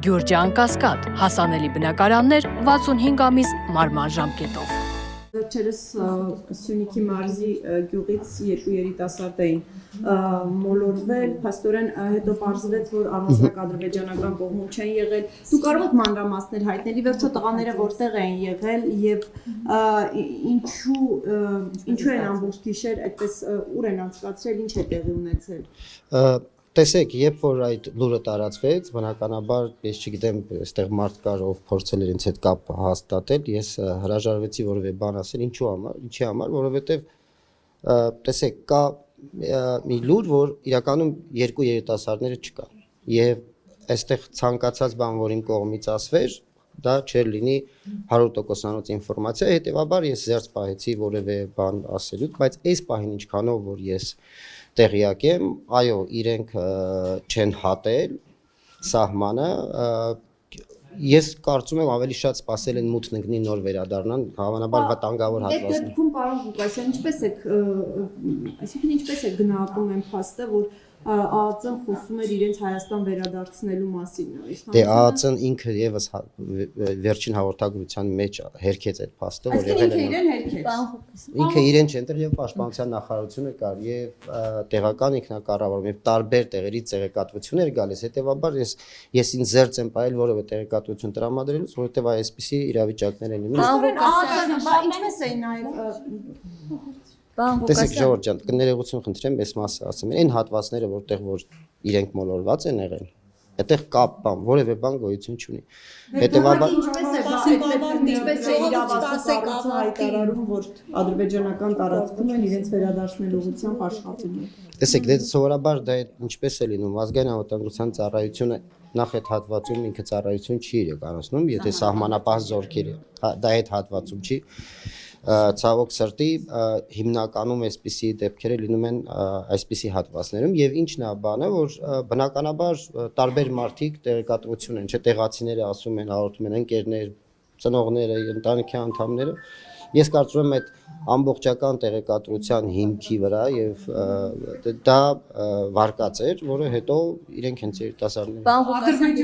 Գյուրջան Կասկադ, հասանելի բնակարաններ 65 ամիս մարման ժամկետով։ Վերջերս Սյունիքի մարզի գյուղից երկու երիտասարդ էին մոլորվել, փաստորեն հետո պարզվեց, որ առանձնակ ադրբեջանական կողմում չեն եղել։ Դու կարող եք մանրամասներ հայտնել, ի վերջո տղաները որտեղ են եղել եւ ինչու են ամբողջ գիշեր այդպես ուր են անցկացրել, ինչ է տեղի ունեցել։ Տեսեք, երբ որ այդ լուրը տարածվեց, բնականաբար ես չգիտեմ, այստեղ մարդ կար, ով փորձել էր ինձ հետ կապ հաստատել, ես հրաժարվեցի որևէ բան ասել, ինչի համար, որովհետև տեսեք, կա մի լուր, որ իրականում երկու երիտասարդները չկան, եւ այստեղ ցանկացած բան, որ իմ կողմից ասվեր, դա չէր լինի 100%-անոց ինֆորմացիա, հետեւաբար ես զերծ պահեցի որևէ բան ասելուց, բայց այս պահին ինչքանով որ ես տեղյակ եմ, այո, իրենք չեն հատել սահմանը, ես կարծում եմ ավելի շատ սպասել են մութն ընկնի նոր վերադառնան, հավանաբար վտանգավոր հատվածներ։ Այդ դեպքում պարոն Ղուկասյան, ինչպես է գնահատում են փաստը, որ ԱԱԾ-ն խոսում էր իրենց Հայաստան վերադարձնելու մասին։ Դե ԱԱԾ-ն ինքը եւս վերջին հաղորդագրության մեջ հերքեց այդ փաստը, որ եղել է։ Ինքը իրեն չէ, այնտեղ եւ պաշտպանության նախարարությունը կար եւ տեղական ինքնակառավարում եւ տարբեր տեղերից տեղեկատվություններ գալիս, հետեւաբար ես ինձ զերծ եմ պահել որևէ տեղեկատվություն տրամադրելուց, որովհետեւ այսպիսի իրավիճակներ են լինում։ Ինչպես է նաեւ Տեսեք Ժողովուրդ ջան, կներողություն խնդրեմ, այս մասը ասեմ։ Այն հատվածները, որտեղ որ իրենք մոլորված են եղել, այդտեղ կա բան, որևէ բան գոյություն չունի։ Հետևաբար ինչպես է իրավասու հայտարարում, որ ադրբեջանական տարածքում են իրենց վերադարձնելու ուղղությամբ աշխատում են։ Տեսեք, դե սովորաբար դա ինչպես է լինում, ազգային անվտանգության ծառայությունը նախ այդ հատվածում ինքը ծառայություն չի իրականացնում, եթե սահմանապահ զորքերը դա այդ հատվածում չի ցավոք սրտի հիմնականում այսպիսի դեպքերը լինում են այսպիսի հատվածներում եւ ինչն է բանը որ բնականաբար տարբեր մարդիկ տեղեկատվություն են չէ տեղացիները ասում են հաղորդում են ընկերներ ծնողները ընտանիքի անդամները ես կարծում եմ այդ ամբողջական տեղեկատվության հիմքի վրա եւ դա վարկած էր որը հետո իրենք հենց երիտասարդներ